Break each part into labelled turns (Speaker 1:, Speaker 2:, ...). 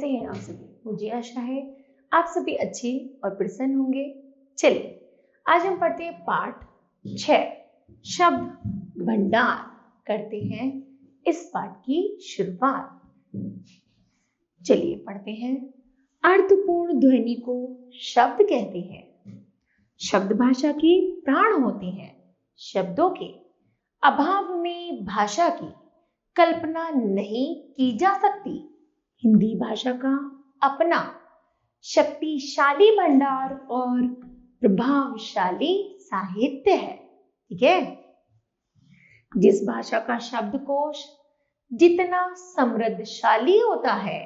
Speaker 1: कैसे हैं आप सभी? मुझे आशा है आप सभी अच्छे और प्रसन्न होंगे। चलिए आज हम पढ़ते हैं पाठ 6 शब्द भंडार। करते हैं इस पाठ की शुरुआत। चलिए पढ़ते हैं। अर्थपूर्ण ध्वनि को शब्द कहते हैं। शब्द भाषा के प्राण होते हैं। शब्दों के अभाव में भाषा की कल्पना नहीं की जा सकती। हिंदी भाषा का अपना शक्तिशाली भंडार और प्रभावशाली साहित्य है। ठीक है। जिस भाषा का शब्दकोश जितना समृद्धशाली होता है,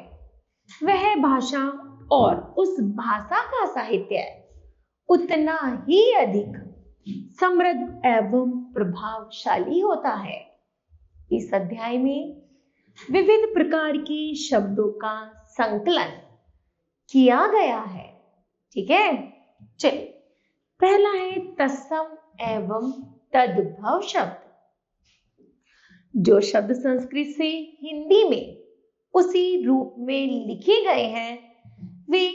Speaker 1: वह भाषा और उस भाषा का साहित्य उतना ही अधिक समृद्ध एवं प्रभावशाली होता है। इस अध्याय में विविध प्रकार के शब्दों का संकलन किया गया है। ठीक है। चलिए पहला है तत्सम एवं तद्भव शब्द। जो शब्द संस्कृत से हिंदी में उसी रूप में लिखे गए हैं, वे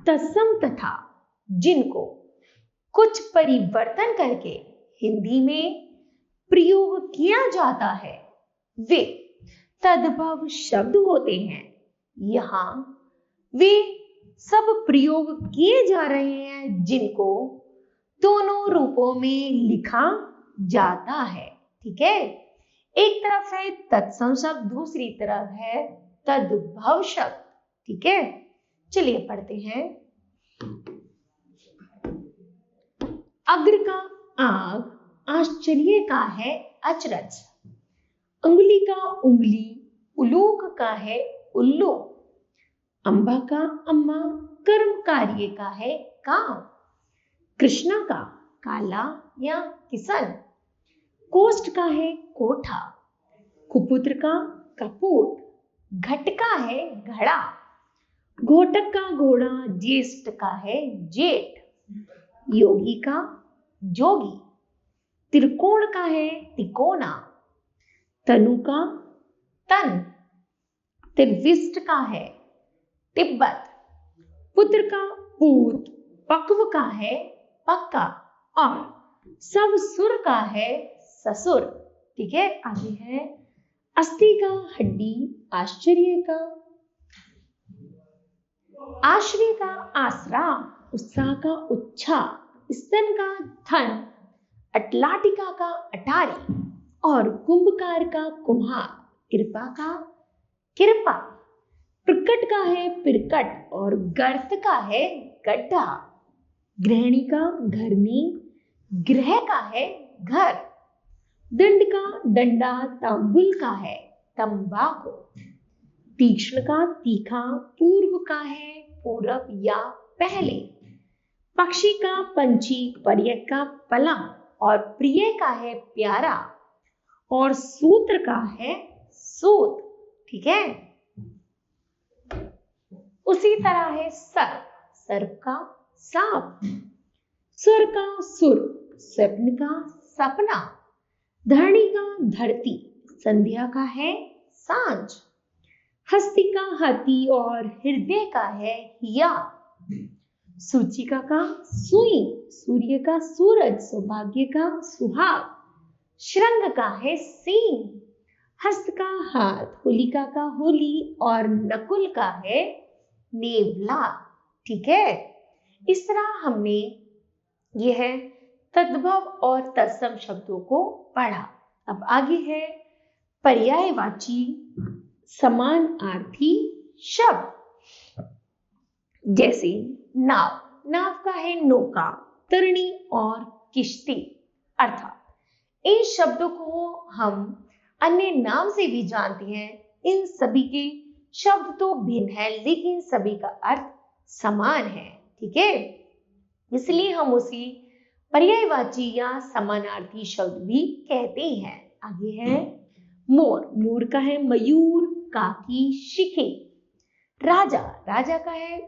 Speaker 1: तत्सम तथा जिनको कुछ परिवर्तन करके हिंदी में प्रयोग किया जाता है, वे तद्भव शब्द होते हैं। यहाँ वे सब प्रयोग किए जा रहे हैं जिनको दोनों रूपों में लिखा जाता है। ठीक है। एक तरफ है तत्सम शब्द, दूसरी तरफ है तद्भव शब्द। ठीक है। चलिए पढ़ते हैं। अग्र का आग, आश्चर्य का है अचरज। अंगुली का उंगली, उलूक का है उल्लू। अंबा का अम्मा, कर्म कार्य का है काम। कृष्णा का काला या किसन। कोष्ठ का है कोठा। कुपुत्र का कपूत। घट का है घड़ा। घोटक का घोड़ा, ज्येष्ठ का है जेठ। योगी का जोगी। त्रिकोण का है तिकोना। तनु का तन। त्रिविष्ट का है तिब्बत। पुत्र का पूत। पक्व का है पक्का। और सब सुर का है ससुर। ठीक है। आगे है अस्थि का हड्डी, आश्चर्य का आश्रय का आसरा। उत्साह का उच्छा। स्तन का थन। अटलाटिका का अटारी और कुंभकार का कुम्हार। कृपा का कृपा। प्रकट का है पिरकट और गर्त का है गड्ढा। गृहिणी का घरनी। गृह का है घर। दंड का डंडा। तांबुल का है तंबाकू। तीक्ष्ण का तीखा। पूर्व का है पूरब या पहले। पक्षी का पंछी। पर्यक का पलंग और प्रिय का है प्यारा। और सूत्र का है सूत। ठीक है। उसी तरह है सर्प। सर्प का सांप। सुर का सुर। स्वप्न का सपना। धरणी का धरती। संध्या का है सांझ। हस्ती का हाथी और हृदय का है हिया। सूचिका का सुई। सूर्य का सूरज। सौभाग्य का सुहाग। श्रृंग का है सींग। हस्त का हाथ। होलिका का होली और नकुल का है नेवला। ठीक है। इस तरह हमने यह तद्भव और तत्सम शब्दों को पढ़ा। अब आगे है पर्यायवाची समानार्थी शब्द। जैसे नाव। नाव का है नौका, तरणी और किश्ती। अर्थात इन शब्दों को हम अन्य नाम से भी जानते हैं। इन सभी के शब्द तो भिन्न है, लेकिन सभी का अर्थ समान है। ठीक है। इसलिए हम उसी पर्यायवाची या समानार्थी शब्द भी कहते हैं। आगे है मोर। मोर का है मयूर, काकी, शिखी। राजा। राजा का है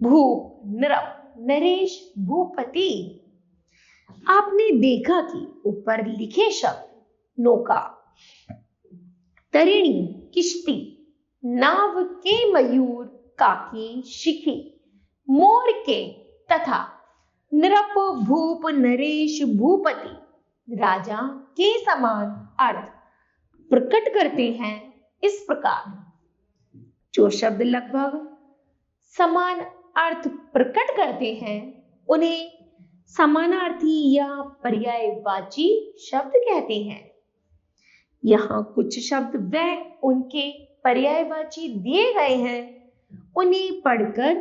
Speaker 1: भूप, नृप, नरेश, भूपति। आपने देखा कि ऊपर लिखे शब्द नौका, तरिणी, किश्ती, नाव के मयूर, काकी शिखी मोर के तथा नृप भूप नरेश भूपति राजा के समान अर्थ प्रकट करते हैं इस प्रकार। जो शब्द लगभग समान अर्थ प्रकट करते हैं उन्हें समानार्थी या पर्यायवाची शब्द कहते हैं। यहाँ कुछ शब्द व उनके पर्यायवाची दिए गए हैं, उन्हें पढ़कर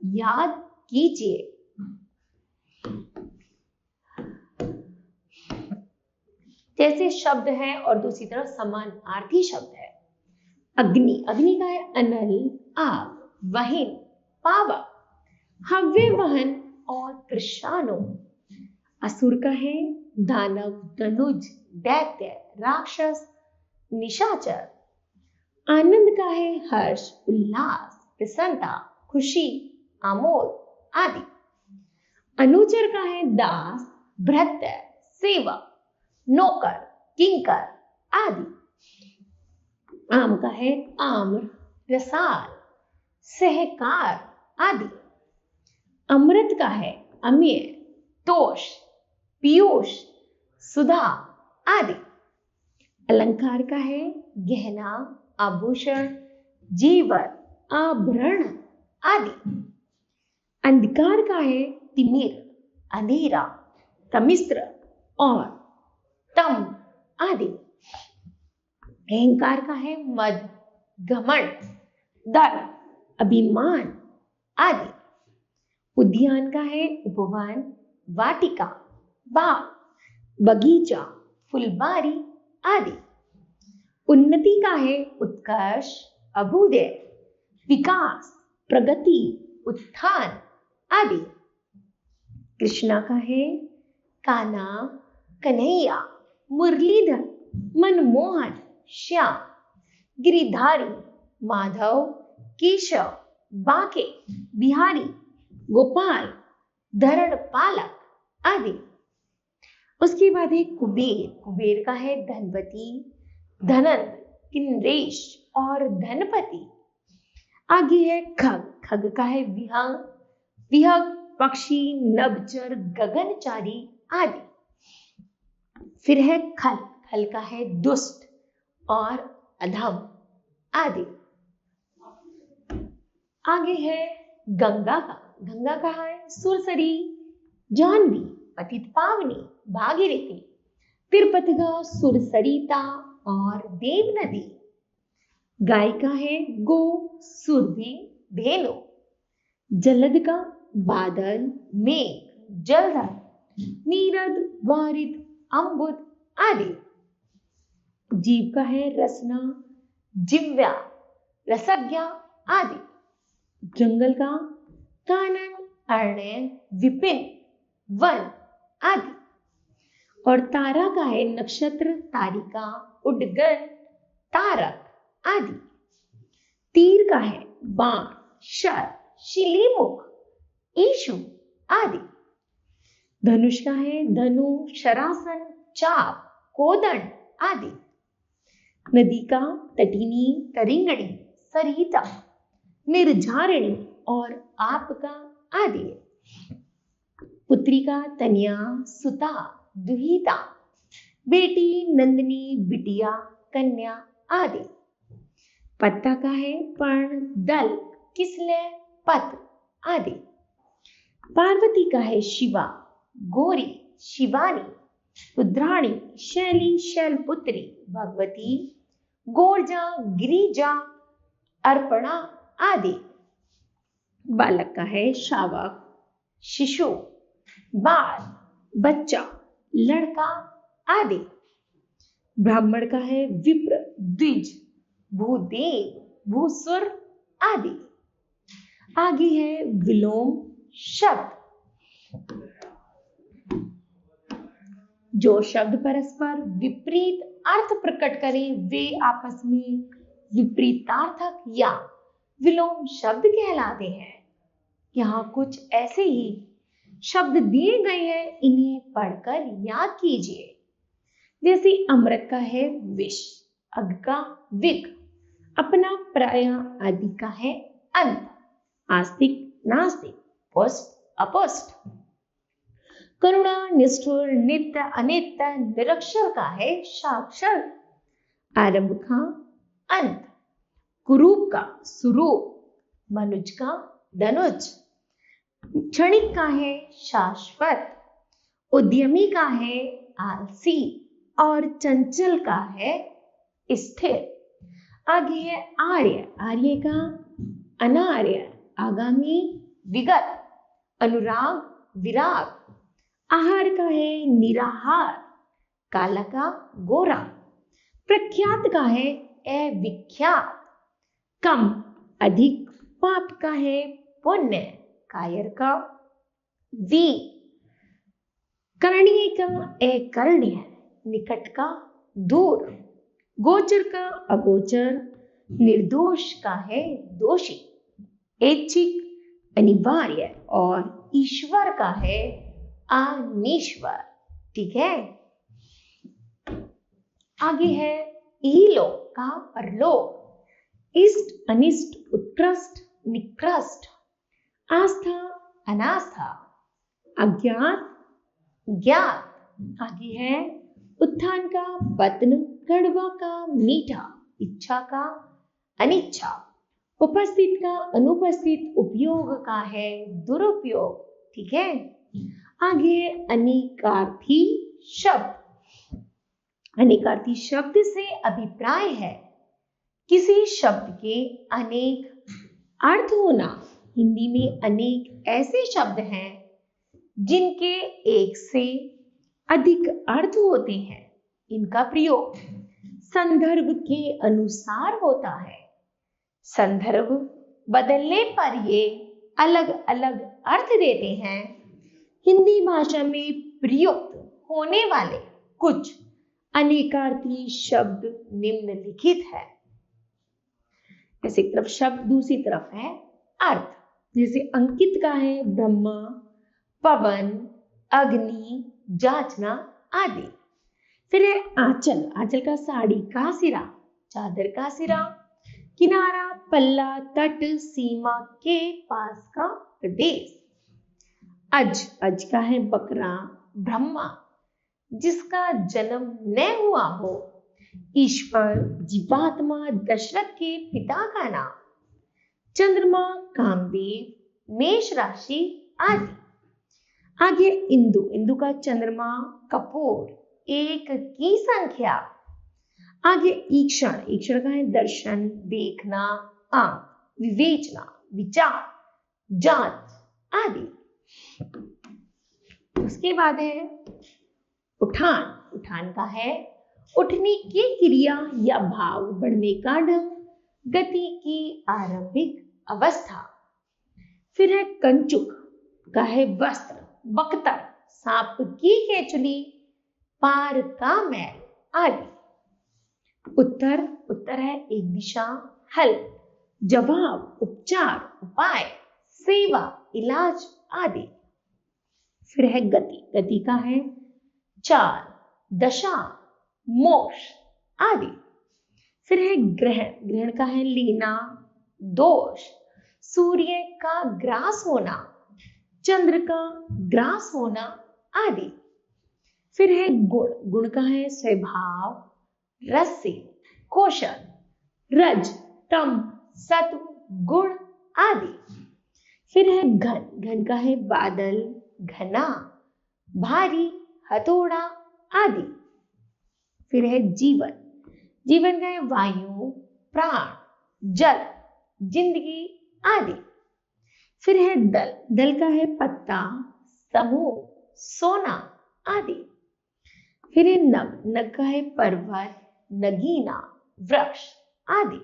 Speaker 1: याद कीजिए। जैसे शब्द है और दूसरी तरफ समानार्थी शब्द है। अग्नि, अग्नि का है अनल, आग, वहिन, पावक, हव्य वहन और कृषाणु। असुर का है दानव, धनुज, दैत्य, राक्षस, निशाचर। आनंद का है हर्ष, उल्लास, प्रसन्नता, खुशी, आमोद आदि। अनुचर का है दास, भृत्य, सेवक, नौकर, किंकर आदि। आम का है आम्र, रसाल, सहकार आदि। अमृत का है अम्य, तोष, पीयूष, सुधा आदि। अलंकार का है गहना, आभूषण, जेवर, आभरण आदि। अंधकार का है तिमिर, अंधेरा, तमिस्र और तम आदि। अहंकार का है मद, घमंड, दर्प, अभिमान आदि। उद्यान का है उपवन, वाटिका, बाग, बगीचा, फुलबारी आदि। उन्नति का है उत्कर्ष, अभ्युदय, विकास, प्रगति, उत्थान आदि। कृष्णा का है कान्हा, कन्हैया, मुरलीधर, मनमोहन, श्याम, गिरिधारी, माधव, केशव, बांके, बिहारी, गोपाल, धरण पालक आदि। उसके बाद है कुबेर, कुबेर का है धनपति, धनंद, किन्नरेश और धनपति। आगे है खग, खग का है विहंग, विहग, पक्षी, नभचर, गगनचारी आदि। फिर है खल, खल का है दुष्ट और अधम आदि। आगे है गंगा का, गंगा का है सुरसरी, जाह्नवी, पतित पावनी, भागीरथी, तिरपतगा, सुरसरिता और देव नदी। गाय का है गो, सुरभि, धेनु। जलद का बादल, मेघ, जलधर, नीरद, वारिद, अम्बुद आदि। जीव का है रसना, जिव्या, रसज्ञा आदि। जंगल का कानन, अरण्य, विपिन, वन आदि। और तारा का है नक्षत्र, तारिका, उड्डगन, तारक आदि। तीर का है बाण, शर, शिलीमुख, ईशु आदि। धनुष का है धनु, शरासन, चाप, कोदंड आदि। नदी का तटिनी, तरिंगड़ी, सरिता, निर्झारिणी और आपका आदि। पुत्री का तनिया, सुता, दुहिता, बेटी, नंदिनी, बिटिया, कन्या आदि। पत्ता का है पर्ण, दल, किसलय, पत्र आदि। पार्वती का है शिवा, गौरी, शिवानी, रुद्राणी, शैली, शैलपुत्री, भगवती, गोरजा, गिरिजा, अर्पणा आदि। बालक का है शावक, शिशु, बाल, बच्चा, लड़का आदि। ब्राह्मण का है विप्र, द्विज, भूदेव, भूसुर आदि। आगे है विलोम शब्द। जो शब्द परस्पर विपरीत अर्थ प्रकट करें वे आपस में विपरीतार्थक या विलोम शब्द कहलाते हैं। यहाँ कुछ ऐसे ही शब्द दिए गए हैं, इन्हें पढ़कर याद कीजिए। जैसे अमृत का है विष, अग का विग, अपना, पराया आदि का है अंत। आस्तिक नास्तिक, पुष्ट अपुष्ट। करुणा निष्ठुर नित्य अनित्य निरक्षर का है साक्षर। आरंभ का अंत, कुरूप का सुरूप, मनुज का धनुज। क्षणिक का है शाश्वत, उद्यमी का है आलसी और चंचल का है स्थिर। आगे है आर्य, आर्य का अनार्य, आगामी विगत, अनुराग विराग। आहार का है निराहार, काला का गोरा। प्रख्यात का है अविख्यात, कम अधिक। पाप का है पुण्य, कायर का वीर। करणीय का अकरणीय, निकट का दूर। गोचर का अगोचर, निर्दोष का है दोषी। ऐच्छिक अनिवार्य और ईश्वर का है अनीश्वर। ठीक है। आगे है इहलोक का परलोक, इष्ट अनिष्ट, उत्कृष्ट निकृष्ट। आस्था अनास्था, अज्ञात ज्ञात। आगे है उत्थान का पतन, कड़वा का मीठा, इच्छा का अनिच्छा। उपस्थित का अनुपस्थित, उपयोग का है दुरुपयोग। ठीक है। आगे अनेकार्थी शब्द। अनेकार्थी शब्द से अभिप्राय है किसी शब्द के अनेक अर्थ होना। हिंदी में अनेक ऐसे शब्द हैं जिनके एक से अधिक अर्थ होते हैं। इनका प्रयोग संदर्भ के अनुसार होता है। संदर्भ बदलने पर ये अलग अलग अर्थ देते हैं। हिंदी भाषा में प्रयुक्त होने वाले कुछ अनेकार्थी शब्द निम्नलिखित है। जैसे एक तरफ शब्द, दूसरी तरफ है अर्थ। जैसे अंकित का है ब्रह्मा, पवन, अग्नि, जांचना आदि। फिर है आंचल, आंचल का साड़ी का सिरा, चादर का सिरा, किनारा, पल्ला, तट, सीमा के पास का प्रदेश। अज, अज का है बकरा, ब्रह्मा जिसका जन्म न हुआ हो। ईश्वर, जीवात्मा, दशरथ के पिता का नाम। चंद्रमा, कामदेव, मेष राशि आदि। आगे इंदु, इंदु का चंद्रमा, कपूर, एक की संख्या। आगे ईक्षण, ईक्षण का है दर्शन, देखना, आंख, विवेचना, विचार, जांच आदि। उसके बाद है उठान, उठान का है उठने की क्रिया या भाव, बढ़ने का ढंग, गति की आरंभिक अवस्था। फिर है कंचुक का है वस्त्र, बख्तर, सांप की केचुली, पार का मैल आदि। उत्तर, उत्तर है एक दिशा, हल, जवाब, उपचार, उपाय, सेवा, इलाज आदि। फिर है गति, गति का है चाल, दशा, मोक्ष आदि। फिर है ग्रहण, ग्रहण का है लेना, दोष, सूर्य का ग्रास होना, चंद्र का ग्रास होना आदि। फिर है गुण, गुण का है स्वभाव, रस्य, कौशल, रज, तम, सत्व, गुण आदि। फिर है घन, घन का है बादल, घना, भारी, हथौड़ा आदि। फिर है जीवन, जीवन का है वायु, प्राण, जल, जिंदगी आदि। फिर है दल, दल का है पत्ता, समूह, सोना आदि। फिर है नग, नग का है पर्वत, नगीना, वृक्ष आदि।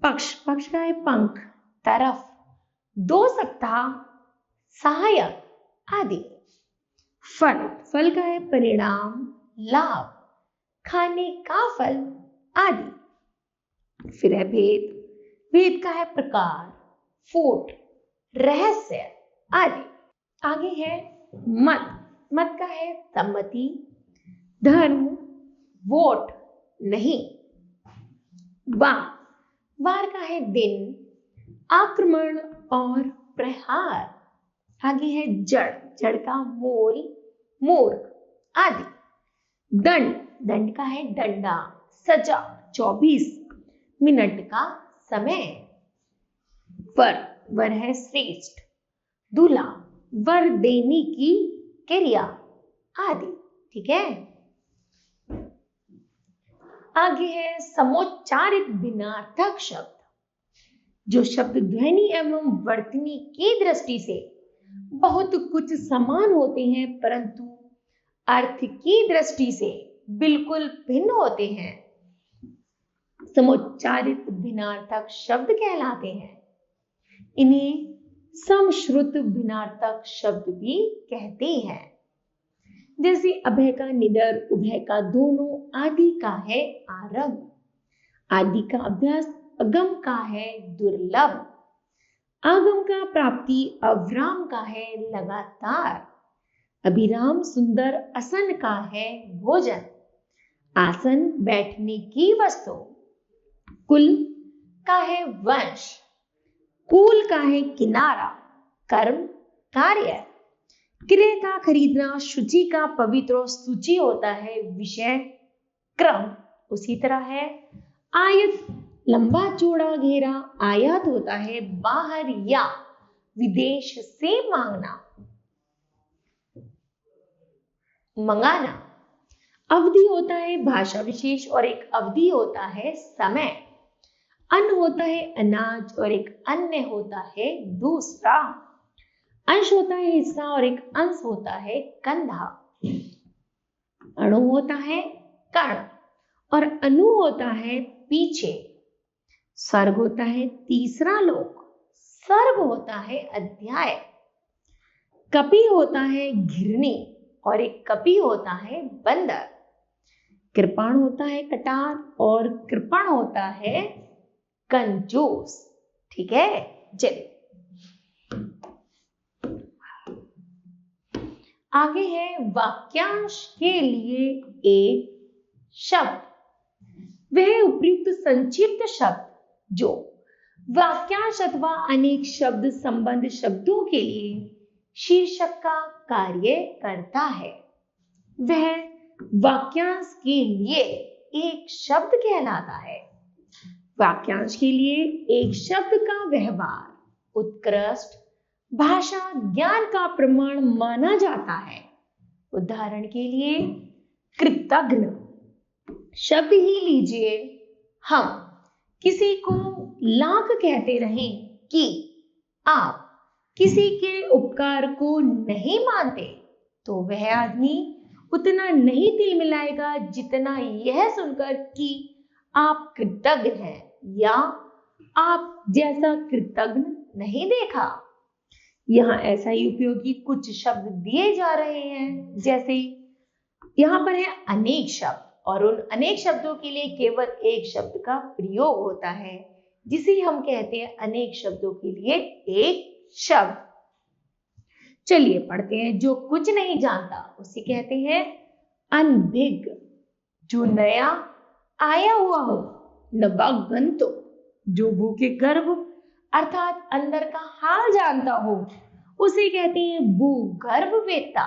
Speaker 1: पक्ष, पक्ष का है पंख, तरफ, दो सप्ताह, सहायक आदि। फल, फल का है परिणाम, लाभ, खाने का फल आदि। फिर है भेद, भेद का है प्रकार, फूट, रहस्य आदि। आगे है मत, मत का है सम्मति, धर्म, वोट, नहीं। वार, वार का है दिन, आक्रमण और प्रहार। आगे है जड़, जड़ का मोल, मोर आदि। दंड, दंड का है डंडा। सजा, 24 मिनट का समय। वर, वर है श्रेष्ठ। दूल्हा, वर देने की क्रिया आदि। ठीक है। आगे है समोच्चारित भिन्नार्थक शब्द, जो शब्द ध्वनि एवं वर्तनी की दृष्टि से बहुत कुछ समान होते हैं परंतु अर्थ की दृष्टि से बिल्कुल भिन्न होते हैं, समोच्चारित भिन्नार्थक शब्द कहलाते हैं। इन्हें समश्रुत भिन्नार्थक शब्द भी कहते हैं। जैसे अभय का निडर, उभय का दोनों, आदि का है आरंभ, आदि का अभ्यास, अगम का है दुर्लभ, आगम का प्राप्ति, अविराम का है लगातार, अभिराम सुंदर, असन का है भोजन, आसन बैठने की वस्तु, कुल का है वंश, कूल का है किनारा, कर्म कार्य, क्रिया का खरीदना, शुचि का पवित्र और सूची होता है विषय क्रम। उसी तरह है आयत, लंबा चौड़ा घेरा, आयात होता है बाहर या विदेश से मांगना, मंगाना। अवधि होता है भाषा विशेष और एक अवधि होता है समय। अन्न होता है अनाज और एक अन्य होता है दूसरा। अंश होता है हिस्सा और एक अंश होता है कंधा। अणु होता है कण और अनु होता है पीछे। सर्ग होता है तीसरा लोक, सर्ग होता है अध्याय। कपि होता है घिरनी और एक कपि होता है बंदर। कृपाण होता है कटार और कृपण होता है कंजूस। ठीक है। चलिए आगे है वाक्यांश के लिए एक शब्द, वह उपयुक्त संक्षिप्त शब्द जो वाक्यांश अथवा अनेक शब्द संबंध शब्दों के लिए शीर्षक का कार्य करता है, वह वाक्यांश के लिए एक शब्द कहलाता है। वाक्यांश के लिए एक शब्द का व्यवहार उत्कृष्ट भाषा ज्ञान का प्रमाण माना जाता है। उदाहरण के लिए कृतज्ञ शब्द ही लीजिए, हम किसी को लाख कहते रहें कि आप किसी के उपकार को नहीं मानते तो वह आदमी उतना नहीं तिल मिलाएगा जितना यह सुनकर कि आप कृतज्ञ हैं या आप जैसा कृतज्ञ नहीं देखा। यहाँ ऐसा ही उपयोगी कुछ शब्द दिए जा रहे हैं, जैसे यहाँ पर है अनेक शब्द और उन अनेक शब्दों के लिए केवल एक शब्द का प्रयोग होता है जिसे हम कहते हैं अनेक शब्दों के लिए एक शब्द। चलिए पढ़ते हैं। जो कुछ नहीं जानता उसे कहते हैं अनभिज्ञ, जो नया आया हुआ हो। नवागंतुक, जो भूखे गर्भ अर्थात अंदर का हाल जानता हो उसे कहते हैं भूगर्भवेत्ता।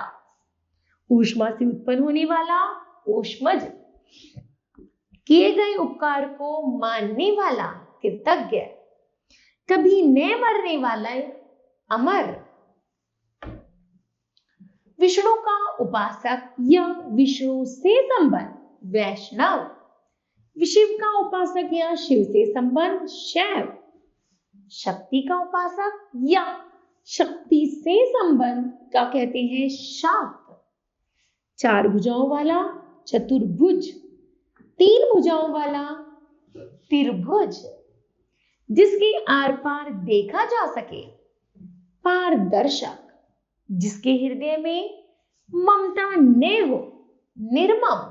Speaker 1: ऊष्मा से उत्पन्न होने वाला ऊष्मज, किए गए उपकार को मानने वाला कृतज्ञ, कभी न मरने वाला अमर, विष्णु का उपासक या विष्णु से संबंध वैष्णव, शिव का उपासक या शिव से संबंध शैव, शक्ति का उपासक या शक्ति से संबंध का कहते हैं शाक्त, चार भुजाओं वाला चतुर्भुज, तीन भुजाओं वाला त्रिभुज, जिसके आर पार देखा जा सके, पारदर्शक, जिसके हृदय में ममता न हो, निर्मम,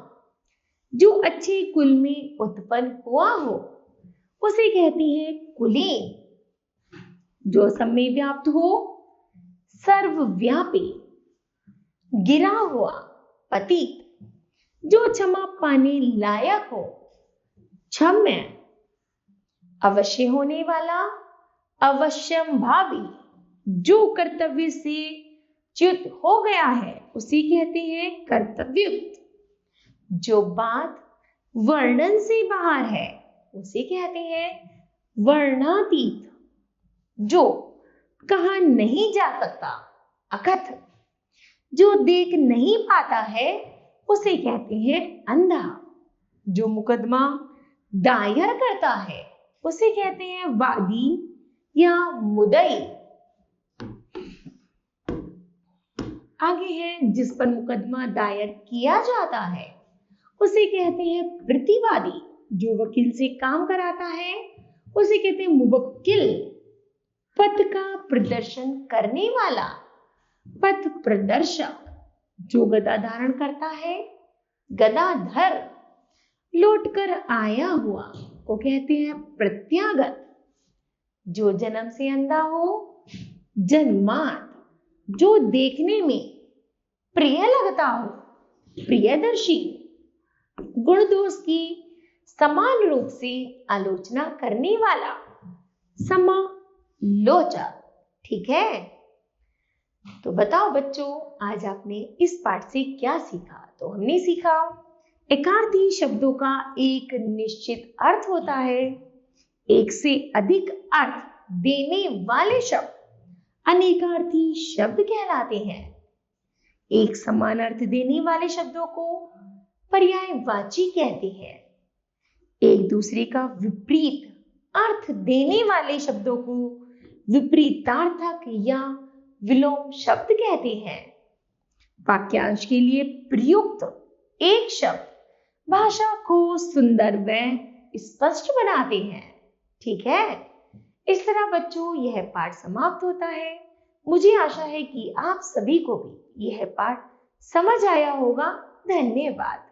Speaker 1: जो अच्छे कुल में उत्पन्न हुआ हो उसे कहते हैं कुलीन, जो सब में व्याप्त हो, सर्वव्यापी, गिरा हुआ, पतित, जो क्षमा पाने लायक हो, क्षम्य, अवश्य होने वाला, अवश्यम भावी, जो कर्तव्य से च्युत हो गया है उसे कहते हैं कर्तव्ययुक्त। जो बात वर्णन से बाहर है उसे कहते हैं वर्णातीत। जो कहा नहीं जा सकता अकथ। जो देख नहीं पाता है उसे कहते हैं अंधा। जो मुकदमा दायर करता है उसे कहते हैं वादी या मुदई। आगे है जिस पर मुकदमा दायर किया जाता है उसे कहते हैं प्रतिवादी। जो वकील से काम कराता है उसे कहते हैं मुवक्किल। पथ का प्रदर्शन करने वाला पथ प्रदर्शक। जो गदा धारण करता है गदाधर। लौट कर आया हुआ को कहते हैं प्रत्यागत। जो जन्म से अंधा हो जन्मात। जो देखने में प्रिय लगता हो प्रियदर्शी। गुण दोष की समान रूप से आलोचना करने वाला समालोचक। ठीक है, तो बताओ बच्चों आज आपने इस पाठ से क्या सीखा। तो हमने सीखा एकार्थी शब्दों का एक निश्चित अर्थ होता है। एक से अधिक अर्थ देने वाले शब्द अनेकार्थी शब्द कहलाते हैं। एक समान अर्थ देने वाले शब्दों को पर्यायवाची कहते हैं। एक दूसरे का विपरीत अर्थ देने वाले शब्दों को विपरीतार्थक या विलोम शब्द कहते हैं। वाक्यांश के लिए प्रयुक्त एक शब्द भाषा को सुंदर व स्पष्ट बनाते हैं। ठीक है, इस तरह बच्चों यह पाठ समाप्त होता है। मुझे आशा है कि आप सभी को भी यह पाठ समझ आया होगा। धन्यवाद।